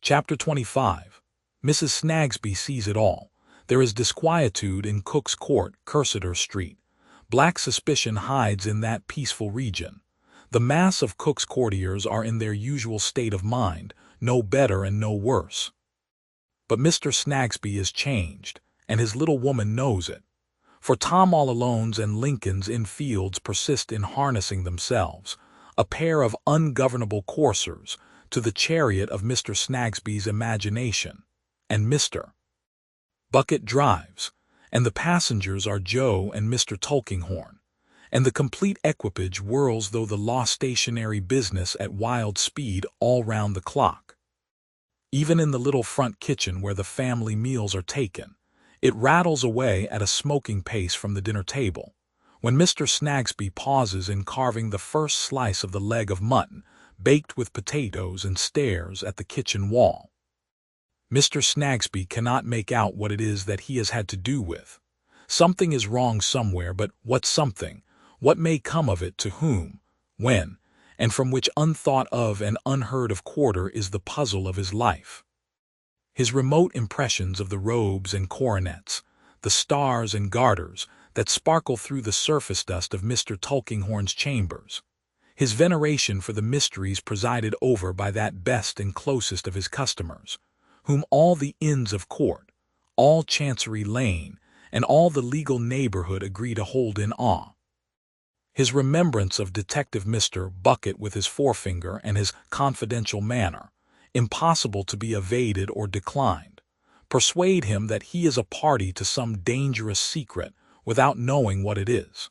Chapter 25. Mrs. Snagsby sees it all. There is disquietude in Cook's Court, Cursitor Street. Black suspicion hides in that peaceful region. The mass of Cook's courtiers are in their usual state of mind, no better and no worse. But Mr. Snagsby is changed, and his little woman knows it. For Tom all-alones and Lincolns in fields persist in harnessing themselves, a pair of ungovernable coursers, to the chariot of Mr. Snagsby's imagination, and Mr. Bucket drives, and the passengers are Joe and Mr. Tulkinghorn, and the complete equipage whirls through the law stationary business at wild speed all round the clock. Even in the little front kitchen where the family meals are taken, it rattles away at a smoking pace from the dinner table. When Mr. Snagsby pauses in carving the first slice of the leg of mutton, baked with potatoes, and stares at the kitchen wall, Mr. Snagsby cannot make out what it is that he has had to do with. Something is wrong somewhere, but what something? What may come of it, to whom, when, and from which unthought of and unheard of quarter is the puzzle of his life. His remote impressions of the robes and coronets, the stars and garters that sparkle through the surface dust of Mr. Tulkinghorn's chambers, his veneration for the mysteries presided over by that best and closest of his customers, whom all the Inns of Court, all Chancery Lane, and all the legal neighborhood agree to hold in awe. His remembrance of Detective Mr. Bucket with his forefinger and his confidential manner, impossible to be evaded or declined, persuade him that he is a party to some dangerous secret without knowing what it is.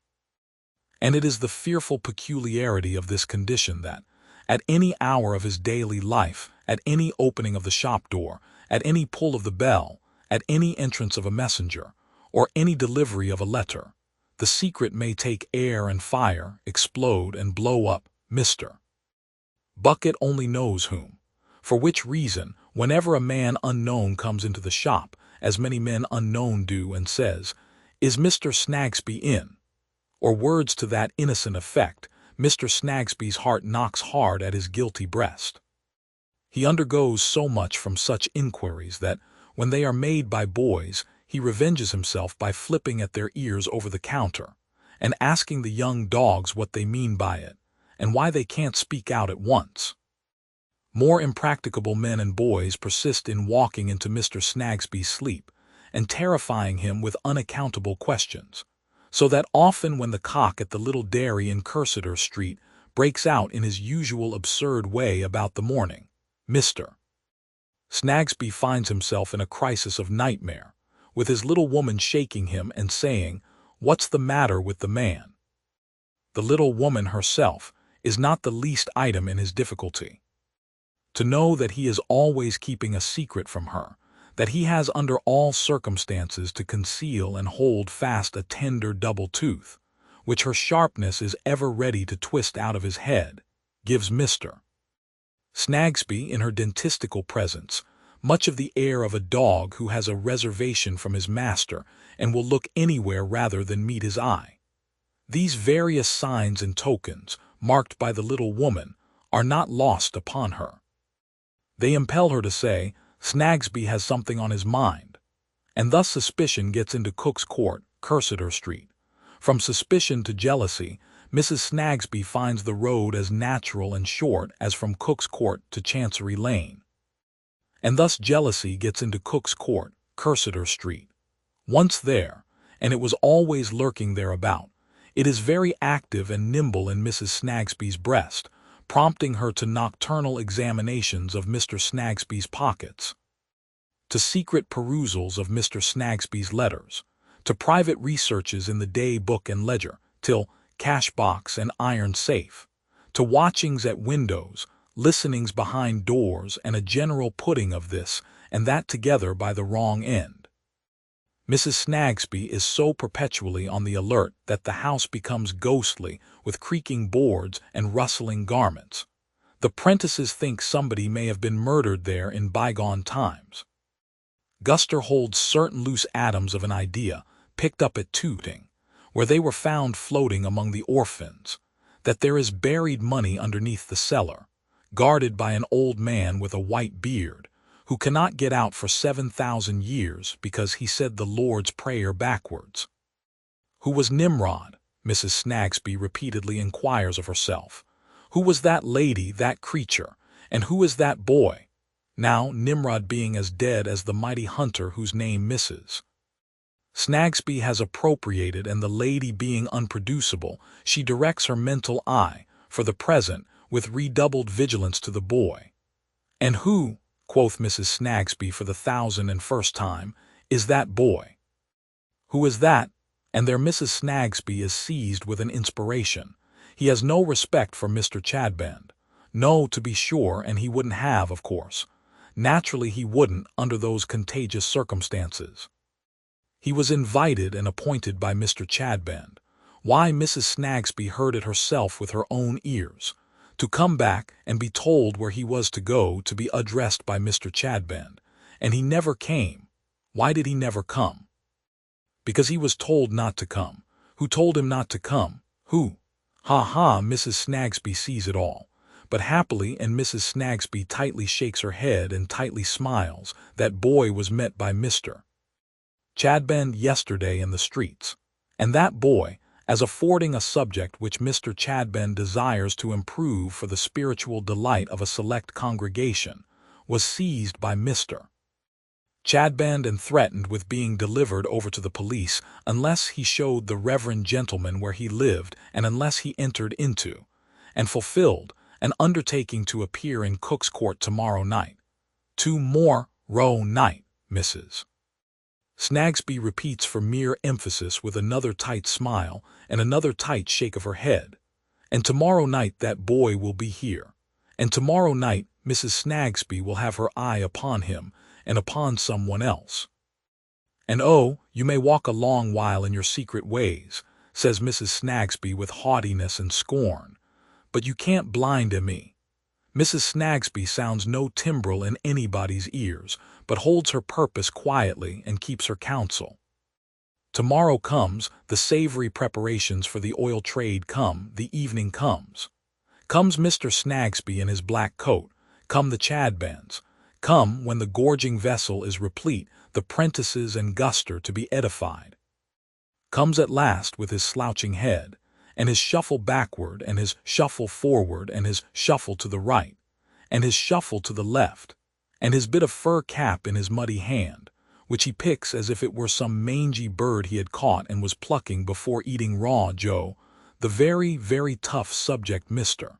And it is the fearful peculiarity of this condition that, at any hour of his daily life, at any opening of the shop door, at any pull of the bell, at any entrance of a messenger, or any delivery of a letter, the secret may take air and fire, explode and blow up. Mr. Bucket only knows whom, for which reason, whenever a man unknown comes into the shop, as many men unknown do, and says, "Is Mr. Snagsby in?" or words to that innocent effect, Mr. Snagsby's heart knocks hard at his guilty breast. He undergoes so much from such inquiries that, when they are made by boys, he revenges himself by flipping at their ears over the counter, and asking the young dogs what they mean by it, and why they can't speak out at once. More impracticable men and boys persist in walking into Mr. Snagsby's sleep, and terrifying him with unaccountable questions, so that often when the cock at the little dairy in Cursitor Street breaks out in his usual absurd way about the morning, Mr. Snagsby finds himself in a crisis of nightmare, with his little woman shaking him and saying, "What's the matter with the man?" The little woman herself is not the least item in his difficulty. To know that he is always keeping a secret from her, that he has under all circumstances to conceal and hold fast a tender double tooth, which her sharpness is ever ready to twist out of his head, gives Mr. Snagsby, in her dentistical presence, much of the air of a dog who has a reservation from his master and will look anywhere rather than meet his eye. These various signs and tokens, marked by the little woman, are not lost upon her. They impel her to say, "Snagsby has something on his mind," and thus suspicion gets into Cook's Court, Cursitor Street. From suspicion to jealousy, Mrs. Snagsby finds the road as natural and short as from Cook's Court to Chancery Lane. And thus jealousy gets into Cook's Court, Cursitor Street. Once there, and it was always lurking thereabout, it is very active and nimble in Mrs. Snagsby's breast, prompting her to nocturnal examinations of Mr. Snagsby's pockets, to secret perusals of Mr. Snagsby's letters, to private researches in the day book and ledger, till cash-box and iron safe, to watchings at windows, listenings behind doors, and a general putting of this and that together by the wrong end. Mrs. Snagsby is so perpetually on the alert that the house becomes ghostly with creaking boards and rustling garments. The prentices think somebody may have been murdered there in bygone times. Guster holds certain loose atoms of an idea picked up at Tooting, where they were found floating among the orphans, that there is buried money underneath the cellar, guarded by an old man with a white beard, who cannot get out for 7,000 years because he said the Lord's Prayer backwards. Who was Nimrod? Mrs. Snagsby repeatedly inquires of herself. Who was that lady, that creature, and who is that boy? Now, Nimrod being as dead as the mighty hunter whose name Mrs. Snagsby has appropriated, and the lady being unproducible, she directs her mental eye, for the present, with redoubled vigilance to the boy. And who, quoth Mrs. Snagsby for the 1,001st time, is that boy? Who is that? And there Mrs. Snagsby is seized with an inspiration. He has no respect for Mr. Chadband. No, to be sure, and he wouldn't have, of course. Naturally he wouldn't, under those contagious circumstances. He was invited and appointed by Mr. Chadband. Why, Mrs. Snagsby heard it herself with her own ears. To come back and be told where he was to go, to be addressed by Mr. Chadband. And he never came. Why did he never come? Because he was told not to come. Who told him not to come? Who? Ha ha, Mrs. Snagsby sees it all. But happily, and Mrs. Snagsby tightly shakes her head and tightly smiles, that boy was met by Mr. Chadband yesterday in the streets. And that boy, as affording a subject which Mr. Chadband desires to improve for the spiritual delight of a select congregation, was seized by Mr. Chadband and threatened with being delivered over to the police unless he showed the reverend gentleman where he lived, and unless he entered into, and fulfilled, an undertaking to appear in Cook's Court tomorrow night. To-morrow night, Mrs. Snagsby repeats for mere emphasis with another tight smile and another tight shake of her head. And tomorrow night that boy will be here. And tomorrow night Mrs. Snagsby will have her eye upon him and upon someone else. And oh, you may walk a long while in your secret ways, says Mrs. Snagsby with haughtiness and scorn, but you can't blind me. Mrs. Snagsby sounds no timbrel in anybody's ears, but holds her purpose quietly and keeps her counsel. Tomorrow comes, the savory preparations for the oil trade come, the evening comes. Comes Mr. Snagsby in his black coat, come the Chadbands, come when the gorging vessel is replete, the prentices and guster to be edified. Comes at last with his slouching head, and his shuffle backward, and his shuffle forward, and his shuffle to the right, and his shuffle to the left, and his bit of fur cap in his muddy hand, which he picks as if it were some mangy bird he had caught and was plucking before eating raw Joe, the very, very tough subject Mr.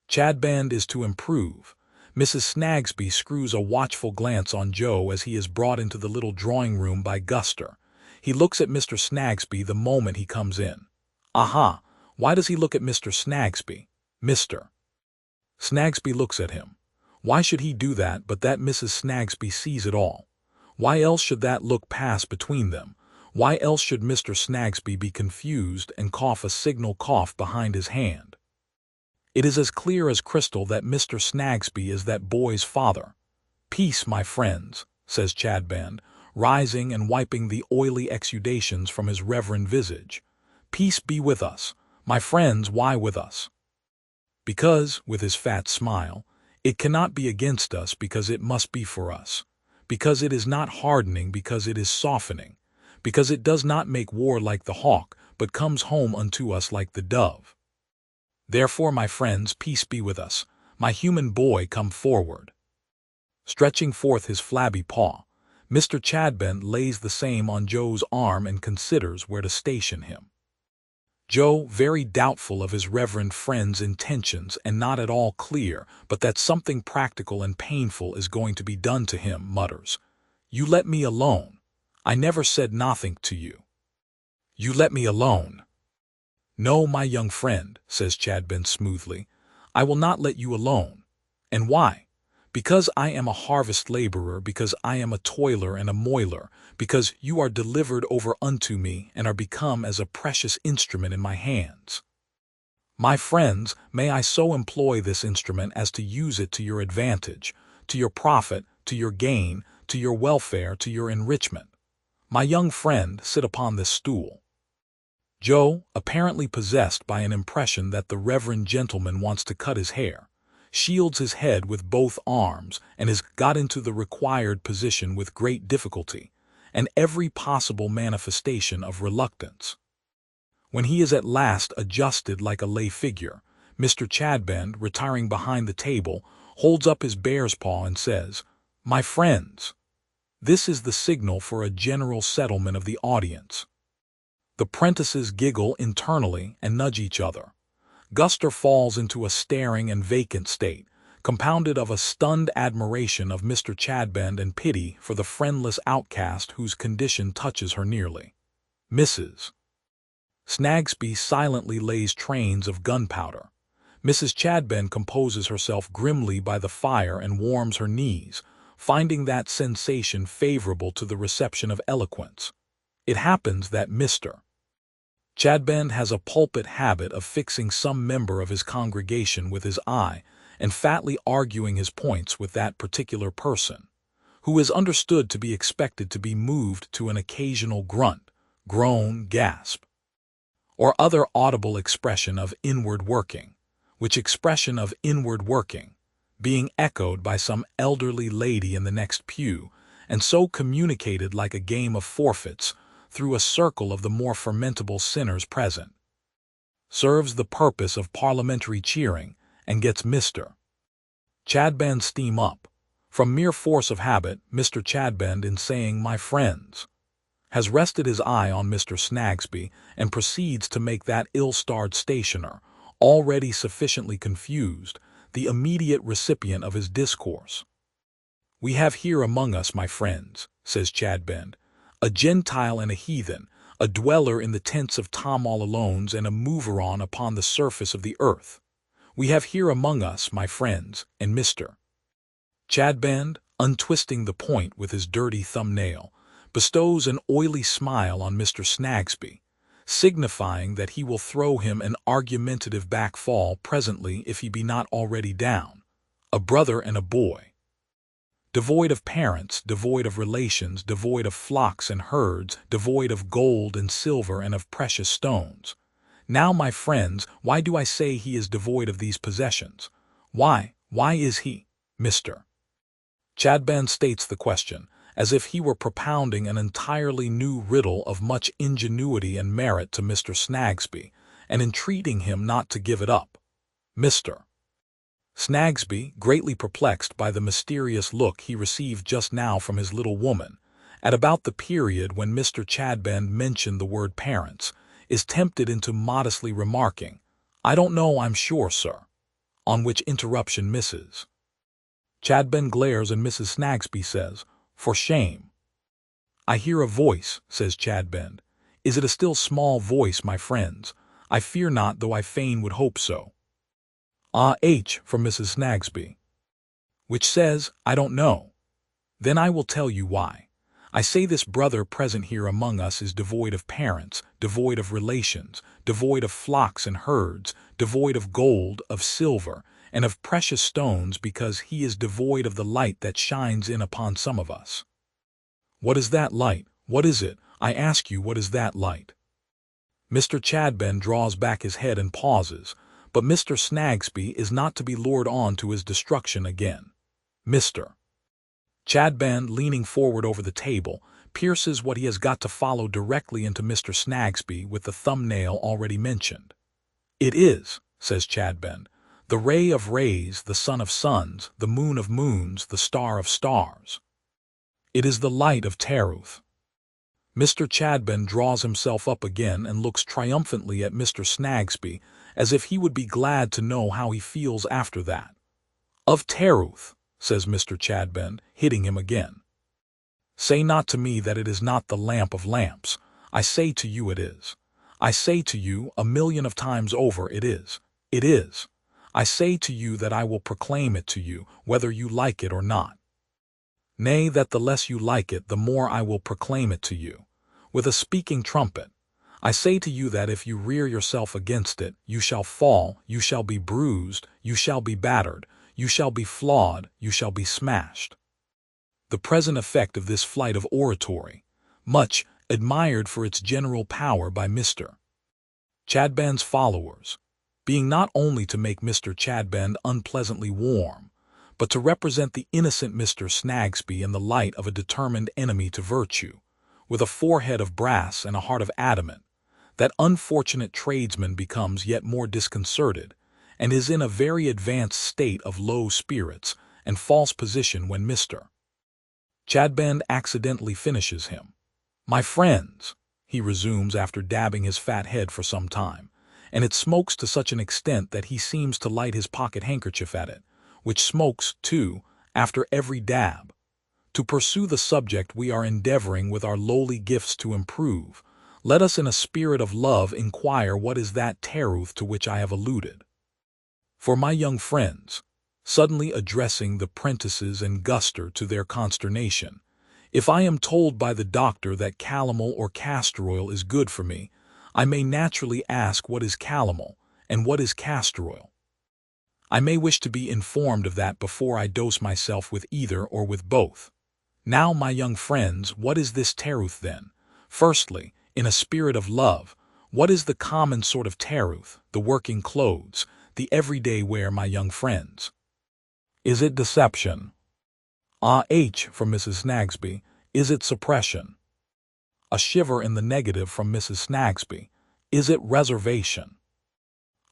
Chadband is to improve. Mrs. Snagsby screws a watchful glance on Joe as he is brought into the little drawing-room by Guster. He looks at Mr. Snagsby the moment he comes in. Aha! Why does he look at Mr. Snagsby? Mr. Snagsby looks at him. Why should he do that but that Mrs. Snagsby sees it all? Why else should that look pass between them? Why else should Mr. Snagsby be confused and cough a signal cough behind his hand? It is as clear as crystal that Mr. Snagsby is that boy's father. Peace, my friends, says Chadband, rising and wiping the oily exudations from his reverend visage. Peace be with us. My friends, why with us? Because, with his fat smile, it cannot be against us because it must be for us. Because it is not hardening, because it is softening. Because it does not make war like the hawk, but comes home unto us like the dove. Therefore, my friends, peace be with us. My human boy, come forward. Stretching forth his flabby paw, Mr. Chadband lays the same on Joe's arm and considers where to station him. Joe, very doubtful of his reverend friend's intentions and not at all clear but that something practical and painful is going to be done to him, mutters, "You let me alone. I never said nothing to you. You let me alone." "No, my young friend," says Chadband smoothly, "I will not let you alone. And why? Because I am a harvest laborer, because I am a toiler and a moiler, because you are delivered over unto me and are become as a precious instrument in my hands. My friends, may I so employ this instrument as to use it to your advantage, to your profit, to your gain, to your welfare, to your enrichment. My young friend, sit upon this stool." Joe, apparently possessed by an impression that the reverend gentleman wants to cut his hair, shields his head with both arms, and is got into the required position with great difficulty, and every possible manifestation of reluctance. When he is at last adjusted like a lay figure, Mr. Chadband, retiring behind the table, holds up his bear's paw and says, "My friends." This is the signal for a general settlement of the audience. The prentices giggle internally and nudge each other. Guster falls into a staring and vacant state, compounded of a stunned admiration of Mr. Chadband and pity for the friendless outcast whose condition touches her nearly. Mrs. Snagsby silently lays trains of gunpowder. Mrs. Chadband composes herself grimly by the fire and warms her knees, finding that sensation favorable to the reception of eloquence. It happens that Mr. Chadband has a pulpit habit of fixing some member of his congregation with his eye and fatly arguing his points with that particular person, who is understood to be expected to be moved to an occasional grunt, groan, gasp, or other audible expression of inward working, which expression of inward working, being echoed by some elderly lady in the next pew, and so communicated like a game of forfeits through a circle of the more fermentable sinners present, serves the purpose of parliamentary cheering, and gets Mr. Chadband's steam up. From mere force of habit, Mr. Chadband, in saying "my friends," has rested his eye on Mr. Snagsby, and proceeds to make that ill-starred stationer, already sufficiently confused, the immediate recipient of his discourse. "We have here among us, my friends," says Chadband, "a Gentile and a heathen, a dweller in the tents of Tom all Alones and a mover-on upon the surface of the earth. We have here among us, my friends, and Mr. Chadband, untwisting the point with his dirty thumbnail, bestows an oily smile on Mr. Snagsby, signifying that he will throw him an argumentative back-fall presently if he be not already down. A brother and a boy, devoid of parents, devoid of relations, devoid of flocks and herds, devoid of gold and silver and of precious stones. Now, my friends, why do I say he is devoid of these possessions? Why is he?" Mr. Chadband states the question, as if he were propounding an entirely new riddle of much ingenuity and merit to Mr. Snagsby, and entreating him not to give it up. Mr. Snagsby, greatly perplexed by the mysterious look he received just now from his little woman, at about the period when Mr. Chadband mentioned the word parents, is tempted into modestly remarking, "I don't know, I'm sure, sir," on which interruption Mrs. Chadband glares and Mrs. Snagsby says, "For shame." "I hear a voice," says Chadband. "Is it a still small voice, my friends? I fear not, though I fain would hope so." "Ah, H," from Mrs. Snagsby, which says, "I don't know." "Then I will tell you why. I say this brother present here among us is devoid of parents, devoid of relations, devoid of flocks and herds, devoid of gold, of silver, and of precious stones, because he is devoid of the light that shines in upon some of us." "What is that light? What is it? I ask you, what is that light?" Mr. Chadband draws back his head and pauses, but Mr. Snagsby is not to be lured on to his destruction again. Mr. Chadband, leaning forward over the table, pierces what he has got to follow directly into Mr. Snagsby with the thumbnail already mentioned. "It is," says Chadband, "the ray of rays, the sun of suns, the moon of moons, the star of stars. It is the light of Taruth." Mr. Chadband draws himself up again and looks triumphantly at Mr. Snagsby, as if he would be glad to know how he feels after that. "Of Taruth," says Mr. Chadband, hitting him again. "Say not to me that it is not the lamp of lamps. I say to you it is. I say to you, 1,000,000 of times over, it is. It is. I say to you that I will proclaim it to you, whether you like it or not. Nay, that the less you like it, the more I will proclaim it to you. With a speaking trumpet, I say to you that if you rear yourself against it, you shall fall, you shall be bruised, you shall be battered, you shall be flawed, you shall be smashed." The present effect of this flight of oratory, much admired for its general power by Mr. Chadband's followers, being not only to make Mr. Chadbend unpleasantly warm, but to represent the innocent Mr. Snagsby in the light of a determined enemy to virtue, with a forehead of brass and a heart of adamant. That unfortunate tradesman becomes yet more disconcerted, and is in a very advanced state of low spirits and false position when Mr. Chadbend accidentally finishes him. "My friends," he resumes after dabbing his fat head for some time, and it smokes to such an extent that he seems to light his pocket handkerchief at it, which smokes, too, after every dab. "To pursue the subject we are endeavoring with our lowly gifts to improve, let us in a spirit of love inquire what is that teruth to which I have alluded. For my young friends," suddenly addressing the prentices and Guster to their consternation, "if I am told by the doctor that calomel or castor oil is good for me, I may naturally ask what is calomel and what is castor oil. I may wish to be informed of that before I dose myself with either or with both. Now, my young friends, what is this teruth then? Firstly, in a spirit of love, what is the common sort of teruth, the working clothes, the everyday wear, my young friends? Is it deception? From Mrs. Snagsby. Is it suppression? A shiver in the negative from Mrs. Snagsby. Is it reservation?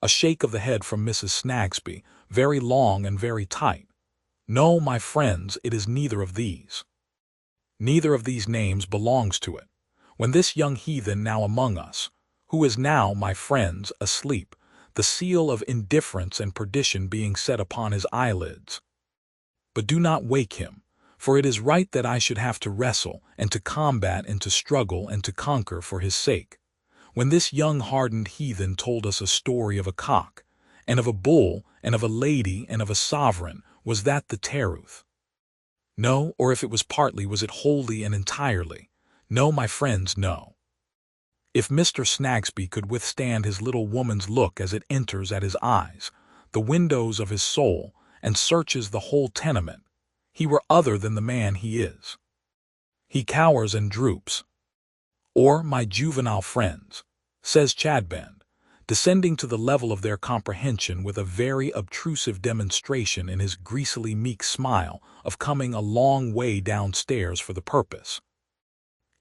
A shake of the head from Mrs. Snagsby, very long and very tight. No, my friends, it is neither of these. Neither of these names belongs to it. When this young heathen now among us, who is now, my friends, asleep, the seal of indifference and perdition being set upon his eyelids. But do not wake him, for it is right that I should have to wrestle, and to combat, and to struggle, and to conquer for his sake. When this young hardened heathen told us a story of a cock, and of a bull, and of a lady, and of a sovereign, was that the teruth? No, or if it was partly, was it wholly and entirely? No, my friends, no. If Mr. Snagsby could withstand his little woman's look as it enters at his eyes, the windows of his soul, and searches the whole tenement, he were other than the man he is. He cowers and droops. Or, my juvenile friends, says Chadbend, descending to the level of their comprehension with a very obtrusive demonstration in his greasily meek smile of coming a long way downstairs for the purpose.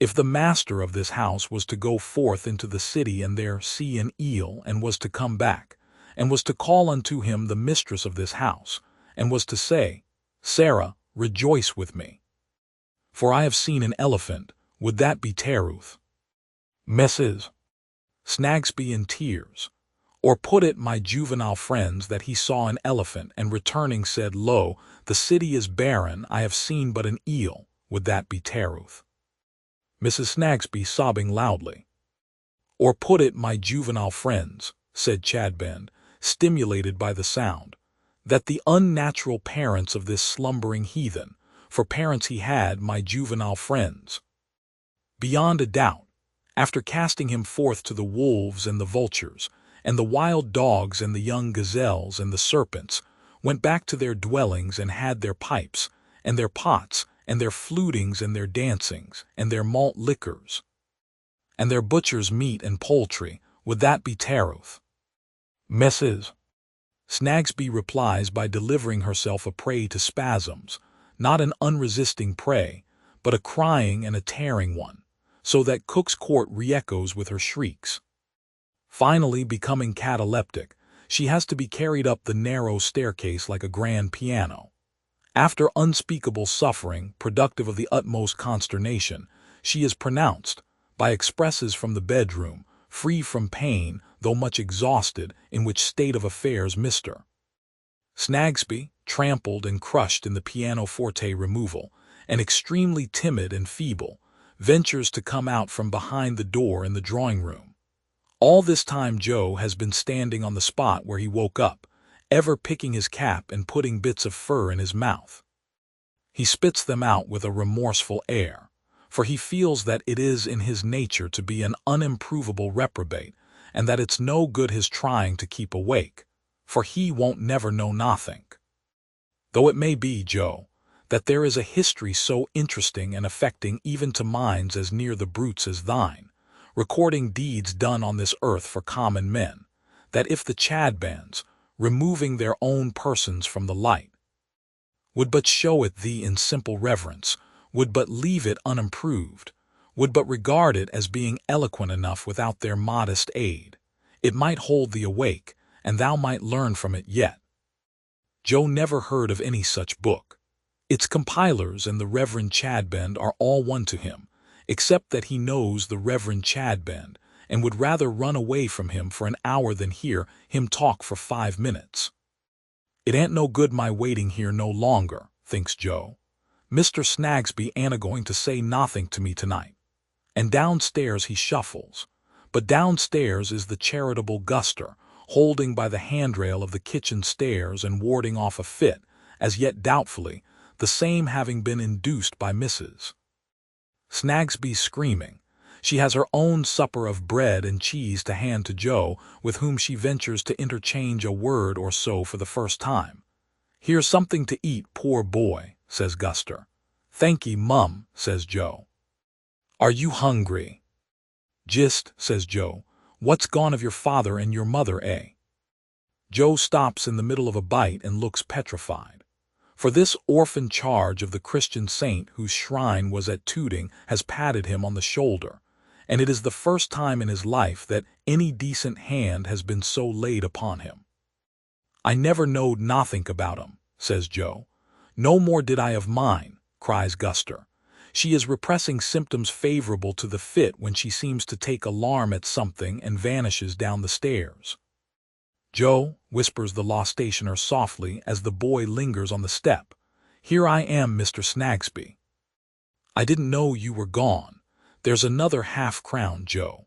If the master of this house was to go forth into the city and there see an eel, and was to come back, and was to call unto him the mistress of this house, and was to say, "Sarah, rejoice with me, for I have seen an elephant," would that be teruth? Mrs. Snagsby in tears. Or put it, my juvenile friends, that he saw an elephant, and returning said, "Lo, the city is barren, I have seen but an eel," would that be teruth? Mrs. Snagsby sobbing loudly. Or put it, my juvenile friends, said Chadbend, stimulated by the sound, that the unnatural parents of this slumbering heathen, for parents he had, my juvenile friends, beyond a doubt, after casting him forth to the wolves and the vultures, and the wild dogs and the young gazelles and the serpents, went back to their dwellings and had their pipes, and their pots, and their flutings and their dancings, and their malt liquors, and their butcher's meat and poultry, would that be teruth? Mrs. Snagsby replies by delivering herself a prey to spasms, not an unresisting prey, but a crying and a tearing one, so that Cook's Court re-echoes with her shrieks. Finally, becoming cataleptic, she has to be carried up the narrow staircase like a grand piano. After unspeakable suffering, productive of the utmost consternation, she is pronounced, by expresses from the bedroom, free from pain, though much exhausted, in which state of affairs Mr. Snagsby, trampled and crushed in the pianoforte removal, and extremely timid and feeble, ventures to come out from behind the door in the drawing-room. All this time Joe has been standing on the spot where he woke up, ever picking his cap and putting bits of fur in his mouth. He spits them out with a remorseful air, for he feels that it is in his nature to be an unimprovable reprobate, and that it's no good his trying to keep awake, for he won't never know nothink. Though it may be, Joe, that there is a history so interesting and affecting even to minds as near the brutes as thine, recording deeds done on this earth for common men, that if the Chadbands, removing their own persons from the light, would but show it thee in simple reverence, would but leave it unimproved, would but regard it as being eloquent enough without their modest aid, it might hold thee awake, and thou might learn from it yet. Joe never heard of any such book. Its compilers and the Reverend Chadband are all one to him, except that he knows the Reverend Chadband, and would rather run away from him for an hour than hear him talk for 5 minutes. It ain't no good my waiting here no longer, thinks Joe. Mr. Snagsby ain't a-going to say nothing to me tonight. And downstairs he shuffles. But downstairs is the charitable Guster, holding by the handrail of the kitchen stairs and warding off a fit, as yet doubtfully, the same having been induced by Mrs. Snagsby screaming. She has her own supper of bread and cheese to hand to Joe, with whom she ventures to interchange a word or so for the first time. "Here's something to eat, poor boy," says Guster. "Thank'ee, mum," says Joe. "Are you hungry?" "Jist," says Joe. "What's gone of your father and your mother, eh?" Joe stops in the middle of a bite and looks petrified. For this orphan charge of the Christian saint whose shrine was at Tooting has patted him on the shoulder, and it is the first time in his life that any decent hand has been so laid upon him. "I never knowed nothink about 'em," says Joe. "No more did I of mine," cries Guster. "She is repressing symptoms favorable to the fit when she seems to take alarm at something and vanishes down the stairs." "Joe," whispers the law stationer softly as the boy lingers on the step, "here I am, Mr. Snagsby." "I didn't know you were gone. There's another half-crown, Joe.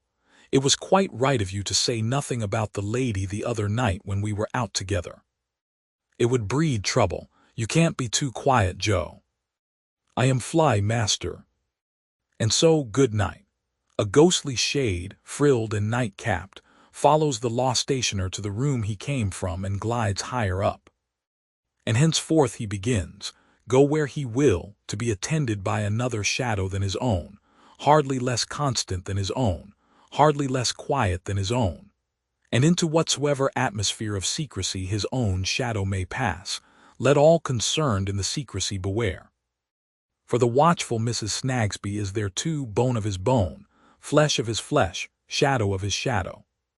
It was quite right of you to say nothing about the lady the other night when we were out together. It would breed trouble. You can't be too quiet, Joe." "I am fly, master." And so, good night. A ghostly shade, frilled and night-capped, follows the law stationer to the room he came from and glides higher up. And henceforth he begins, go where he will, to be attended by another shadow than his own, hardly less constant than his own, hardly less quiet than his own. And into whatsoever atmosphere of secrecy his own shadow may pass, let all concerned in the secrecy beware. For the watchful Mrs. Snagsby is there too, bone of his bone, flesh of his flesh, shadow of his shadow.